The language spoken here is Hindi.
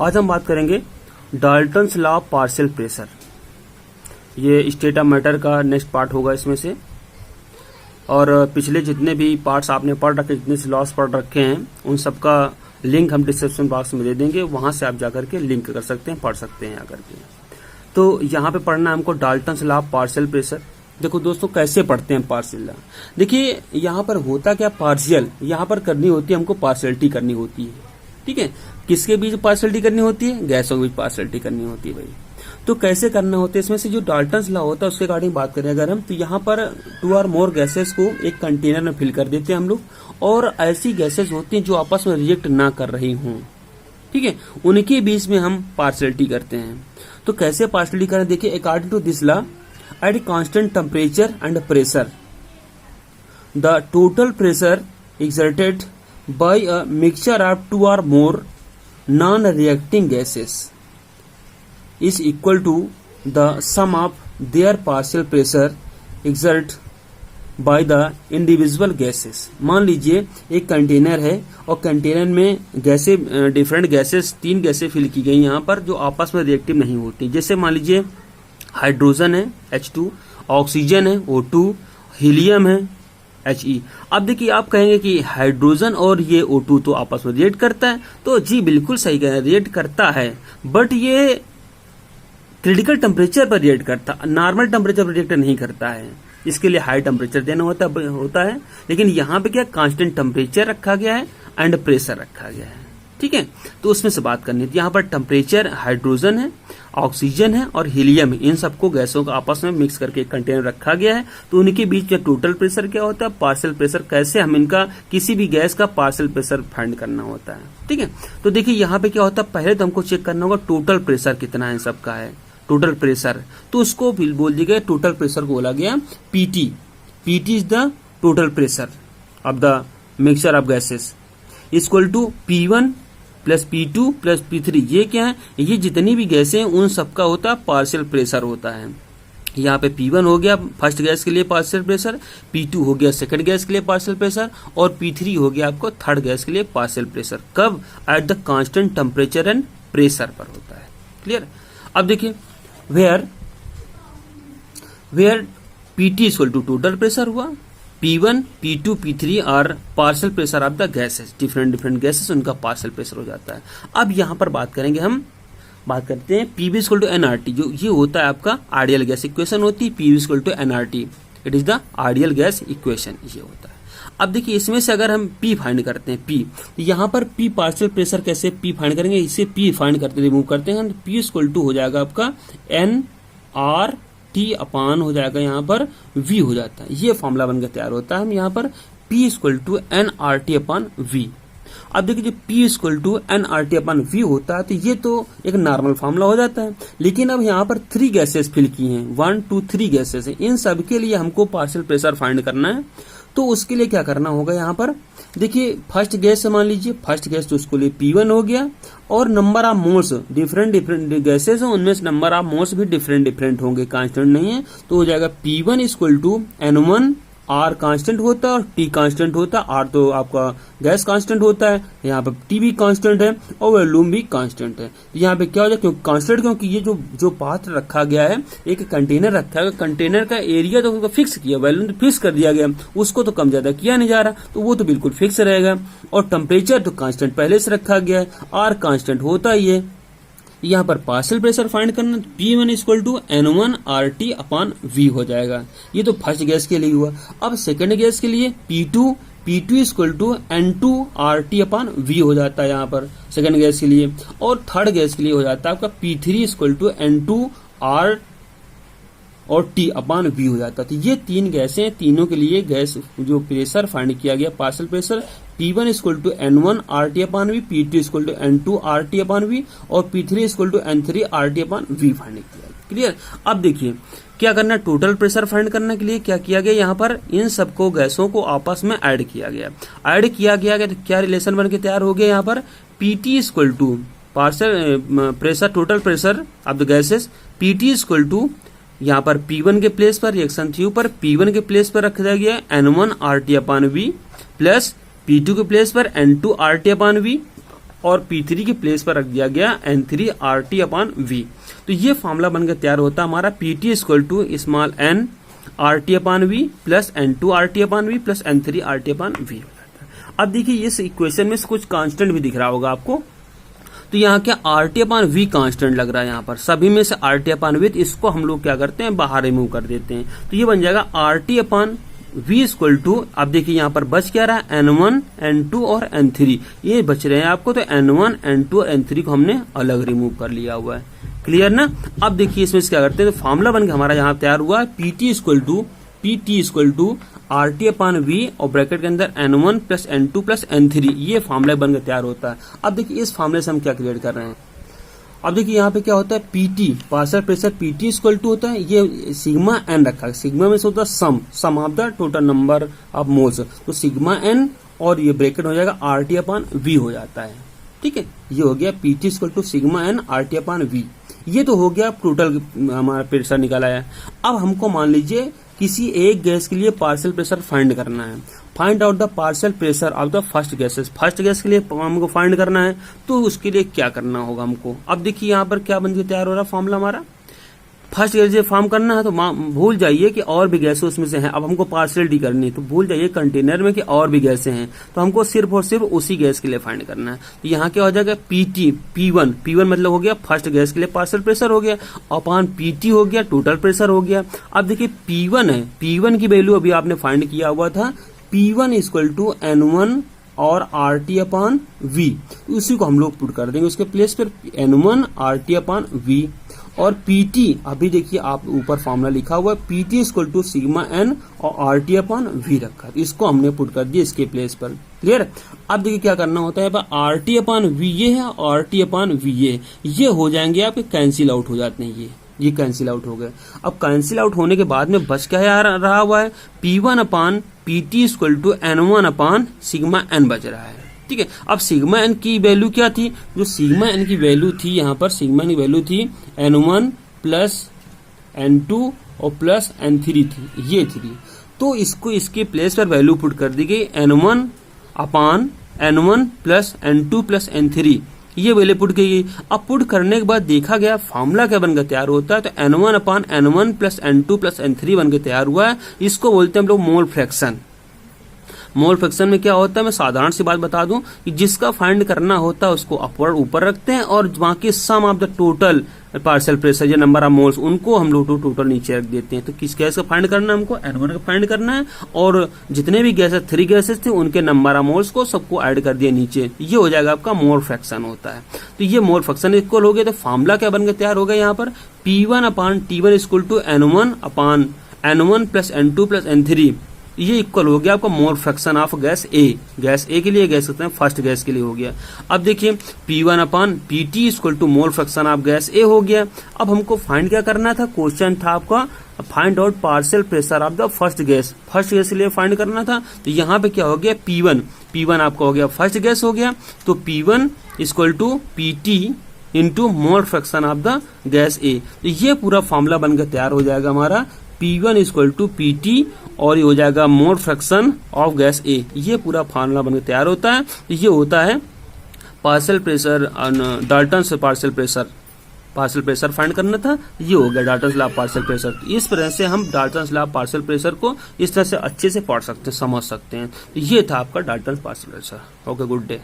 आज हम बात करेंगे Dalton's law of partial pressure. ये स्टेट ऑफ मैटर का नेक्स्ट पार्ट होगा इसमें से। और पिछले जितने भी पार्ट्स आपने पढ़ रखे, जितने से लॉस पढ़ रखे हैं, उन सब का लिंक हम डिस्क्रिप्शन बॉक्स में दे देंगे, वहां से आप जाकर के लिंक कर सकते हैं, पढ़ सकते हैं आकर के। तो यहाँ पे पढ़ना है हमको Dalton's law of partial pressure. देखो दोस्तों, कैसे पढ़ते हैं पार्शियल लॉ। देखिए यहाँ पर होता क्या, पार्शियल यहाँ पर करनी होती है, हमको पार्शियलिटी करनी होती है। ठीक है, किसके बीच पार्शियलिटी करनी होती है? गैसों के बीच पार्शियलिटी करनी होती है भाई। तो कैसे करना होता है, इसमें से जो डाल्टन्स लॉ होता है उसके अकॉर्डिंग बात करें अगर हम, तो यहाँ पर 2 और मोर गैसेस को एक कंटेनर में फिल कर देते हैं हम लोग, और ऐसी गैसेस होती हैं जो आपस में रिएक्ट ना कर रही हों। ठीक है, उनके बीच में हम पार्शियलिटी करते हैं। तो कैसे पार्शियलिटी करें, देखिए according to this law, at a constant temperature and pressure, the total pressure exerted by a mixture of 2 or more non-reacting gases is equal to the sum of their partial pressure exerted by the individual gases। मान लीजिए एक कंटेनर है और कंटेनर में गैसे डिफरेंट गैसेस 3 गैसें फिल की गई यहाँ पर, जो आपस में रिएक्टिव नहीं होती। जैसे मान लीजिए हाइड्रोजन है H2, ऑक्सीजन है O2, हीलियम है He। अब देखिए आप कहेंगे कि हाइड्रोजन और ये O2 तो आपस में रिएक्ट करता है, तो जी बिल्कुल सही कह रहे हैं, रिएक्ट करता है, बट ये क्रिटिकल टेम्परेचर पर रिएक्ट करता, नॉर्मल टेम्परेचर पर रिएक्ट नहीं करता है। इसके लिए हाई टेम्परेचर देना होता है। लेकिन यहाँ पे क्या कांस्टेंट टेम्परेचर रखा गया है एंड प्रेशर रखा गया है। ठीक है, तो उसमें से बात करनी थी। यहाँ पर टेम्परेचर हाइड्रोजन है, ऑक्सीजन है और हीलियम है, इन सबको गैसों को आपस में मिक्स करके एक कंटेनर रखा गया है। तो उनके बीच में टोटल प्रेशर क्या होता है, पार्शियल प्रेशर। कैसे हम इनका किसी भी गैस का पार्शियल प्रेशर फाइंड करना होता है। ठीक है, तो देखिए यहाँ पे क्या होता है, पहले तो हमको चेक करना होगा टोटल प्रेशर कितना है, सबका है टोटल प्रेशर। तो उसको बोल दिया गया, टोटल प्रेशर को बोला गया PT। PT is the total pressure of the mixture of gases equal to P1 plus P2 plus P3। ये क्या है, ये जितनी भी गैसें हैं उन सबका होता है पार्शियल प्रेशर होता है। यहाँ पे P1 हो गया फर्स्ट गैस के लिए पार्शियल प्रेशर, P2 हो गया सेकंड गैस के लिए पार्शियल प्रेशर, और P3 हो गया आपको थर्ड गैस के लिए पार्शियल प्रेशर। कब? At the constant temperature and pressure पर होता है। क्लियर? अब देखिए where PT equal to total pressure हुआ, P1, P2, P3 और partial pressure of the gases, different gases, उनका पार्शियल प्रेशर हो जाता है। अब यहाँ पर बात करेंगे, हम बात करते हैं PV इक्वल टू nRT। जो ये होता है आपका आइडियल गैस इक्वेशन होती है, PV equal to nRT, it is the ideal gas equation, ये होता है। अब देखिए इसमें से अगर हम P फाइंड करते हैं, P, तो यहाँ पर P पार्शियल प्रेशर कैसे P फाइंड करेंगे, इसे P फाइंड करते रिमूव करते हैं, P इक्वल टू हो जाएगा आपका nRT अपान हो जाएगा यहाँ पर V हो जाता है। ये फॉर्मूला बनकर तैयार होता है। हम यहाँ पर P equal to nRT upon V। अब देखिए जो P equal to nRT upon V होता है, तो ये तो एक नॉर्मल फॉर्मूला हो जाता है। लेकिन अब यहाँ पर 3 गैसेस फिल की हैं, 1 2 3 गैसेस हैं, इन सब के लिए हमको पार्शियल प्रेशर फाइंड करना है। तो उसके लिए क्या करना होगा, यहाँ पर देखिए फर्स्ट गैस से मान लीजिए, फर्स्ट गैस तो उसके लिए P1 हो गया, और number of moles different gases हैं, उनमें से नंबर ऑफ मोल्स भी डिफरेंट होंगे, कांस्टेंट नहीं है। तो हो जाएगा P1 equal to N1, R constant होता है और T कांस्टेंट होता है। R तो आपका गैस कांस्टेंट होता है, यहाँ पे T भी कांस्टेंट है और वॉल्यूम भी कांस्टेंट है। यहाँ पे क्या हो जाए, कांस्टेंट क्योंकि ये जो पात्र रखा गया है, एक कंटेनर रखा है, कंटेनर का एरिया तो फिक्स किया, वॉल्यूम तो फिक्स कर दिया गया, उसको तो कम ज्यादा किया नहीं जा रहा, तो वो तो बिल्कुल फिक्स रहेगा। और टेम्परेचर तो कांस्टेंट पहले से रखा गया है, R कांस्टेंट होता ही है। यहाँ पर पार्शियल प्रेशर फाइंड करना, P1 equal to N1 RT upon V हो जाएगा। ये तो फर्स्ट गैस के लिए हुआ। अब सेकंड गैस के लिए P2 equal to N2 RT upon V हो जाता है यहाँ पर सेकंड गैस के लिए। और थर्ड गैस के लिए हो जाता है आपका P3 equal to N2 R और T अपान V हो जाता है। तो ये 3 गैसें, तीनों के लिए गैस जो प्रेशर फाइंड किया गया partial pressure, P1 equal to N1 RT upon V, P2 equal to N2 RT upon V और P3 equal to N3 RT upon V find किया। क्लियर? अब देखिए क्या करना, टोटल प्रेशर फाइंड करने के लिए क्या किया गया, यहाँ पर इन सबको गैसों को आपस में ऐड किया गया। तो क्या रिलेशन बन के तैयार हो गया, यहाँ पर PT equal to partial pressure, total pressure of the gases, PT equal to यहाँ पर P1 के प्लेस पर रिएक्शन थ्रू पर P1 के प्लेस पर रखा गया N1 RT upon V plus P2 के प्लेस पर N2 RT अपान V और P3 की प्लेस पर रख दिया गया N3RT/V। तो ये फॉर्मूला बनकर तैयार होता है हमारा PT equal to small n RT/V plus N2RT/V plus N3RT/V। अब देखिए इस इक्वेशन में कुछ कांस्टेंट भी दिख रहा होगा आपको, तो यहाँ क्या RT/V कांस्टेंट लग रहा है, यहाँ पर सभी में से RT/V, तो इसको हम लोग क्या करते हैं बाहर रिमूव कर देते हैं। तो ये बन जाएगा RT/V इक्वल टू, अब देखिए यहाँ पर बच क्या रहा है N1 N2 और N3 ये बच रहे हैं आपको, तो N1 N2 और N3 को हमने अलग रिमूव कर लिया हुआ है। क्लियर ना। अब देखिए इसमें क्या करते हैं, तो फॉर्मूला बन के हमारा यहाँ तैयार हुआ PT इक्वल टू RT/V और ब्रैकेट के अंदर N1 plus N2 plus N3, ये फॉर्मूला बनकर तैयार होता है। अब देखिए इस फॉर्मूले से हम क्या क्रिएट कर रहे हैं, अब देखिए यहाँ पे क्या होता है PT partial pressure PT equal to होता है, ये सिग्मा n रखा है, सिग्मा में से होता है sum of the total number of moles, तो सिग्मा n और ये ब्रैकेट हो जाएगा RT/V हो जाता है। ठीक है, ये हो गया PT equal to sigma n RT/V। ये तो हो गया टोटल हमारा प्रेशर निकाला है। अब हमको मान लीजिए किसी एक गैस के लिए पार्शियल प्रेशर फाइंड करना है, find out the partial pressure of the first gases, first gas के लिए हमको फाइंड करना है, तो उसके लिए क्या करना होगा हमको। अब देखिए यहाँ पर क्या बनकर तैयार हो रहा है फॉर्मूला हमारा, फर्स्ट गैस जो फॉर्म करना है तो भूल जाइए कि और भी गैसें उसमें से हैं। अब हमको पार्शियलिटी करनी है तो भूल जाइए कंटेनर में कि और भी गैसें हैं, तो हमको सिर्फ और सिर्फ उसी गैस के लिए फाइंड करना है। तो यहाँ क्या हो जाएगा P1 मतलब हो गया फर्स्ट गैस के लिए पार्शियल प्रेशर हो गया, अपॉन PT हो गया टोटल प्रेशर हो गया। अब देखिए P1 है, P1 की वैल्यू अभी आपने फाइंड किया हुआ था, P1 इक्वल टू N1 और RT/V, उसी को हम लोग पुट कर देंगे उसके प्लेस पर N1 RT/V। और PT अभी देखिए आप ऊपर फॉर्मूला लिखा हुआ है PT equal to sigma n और RT/V रखा है, इसको हमने पुट कर दिया इसके प्लेस पर। क्लियर। अब देखिए क्या करना होता है, RT/V ये है और RT/V ये हो जाएंगे आपके कैंसिल आउट हो जाते हैं, ये कैंसिल आउट हो गए। अब कैंसिल आउट होने के बाद में बच क्या रहा हुआ है, P1/PT equal to N1 sigma n बच रहा है। ठीक है, अब सिग्मा n की वैल्यू क्या थी, जो सिग्मा n की वैल्यू थी यहाँ पर सिग्मा n की वैल्यू थी N1 प्लस N2 और प्लस N3 थी, ये थी। तो इसको इसके प्लेस पर वैल्यू पुट कर दी गई N1 plus N2 plus N3, ये वैल्यू पुट की गई। अब पुट करने के बाद देखा गया फॉर्मूला क्या बनकर तैयार होता है, तो N1 plus N2 plus N3 बनकर तैयार हुआ है। इसको बोलते हैं हम लोग मोल फ्रैक्शन। मोल फ्रैक्शन में क्या होता है, मैं साधारण सी बात बता दूं कि जिसका फाइंड करना होता है उसको अपवर्ड ऊपर रखते हैं और बाकी sum of the total partial pressure ये नंबर ऑफ मोल्स उनको हम लोग टोटल नीचे रख देते हैं। तो किस गैस का फाइंड करना है हमको, N1 का फाइंड करना है, और जितने भी गैसेस 3 गैसेस थे उनके नंबर ऑफ मोल्स को सबको ऐड कर दिया नीचे, ये हो जाएगा आपका मोल फ्रैक्शन होता है। तो ये मोल फ्रैक्शन इक्वल हो गया, तो फॉर्मूला क्या बनकर तैयार हो गया यहाँ पर P1/T1 equal to N1 plus N2 plus N3, ये इक्वल हो गया आपका मोल फ्रैक्शन ऑफ गैस ए के लिए, गैस कहते हैं फर्स्ट गैस के लिए हो गया। अब देखिए P1/PT equal to mole fraction of gas A हो गया। अब हमको फाइंड क्या करना था, क्वेश्चन था आपका find out partial pressure of the first gas के लिए फाइंड करना था। तो यहाँ पे क्या हो गया P1 आपका हो गया फर्स्ट गैस हो गया, तो P1 equal to PT into mole fraction of the gas A. तो ये पूरा फॉर्मूला बनकर तैयार हो जाएगा हमारा P1 इक्वल टू PT और ये हो जाएगा मोल फ्रैक्शन ऑफ गैस ए। ये पूरा फॉर्मूला बनकर तैयार होता है। ये होता है partial pressure, Dalton's partial pressure find करना था, ये हो गया Dalton's law of partial pressure. इस तरह से हम Dalton's law of partial pressure को इस तरह से अच्छे से पढ़ सकते हैं, समझ सकते हैं। ये था आपका Dalton's partial pressure. Okay, good day.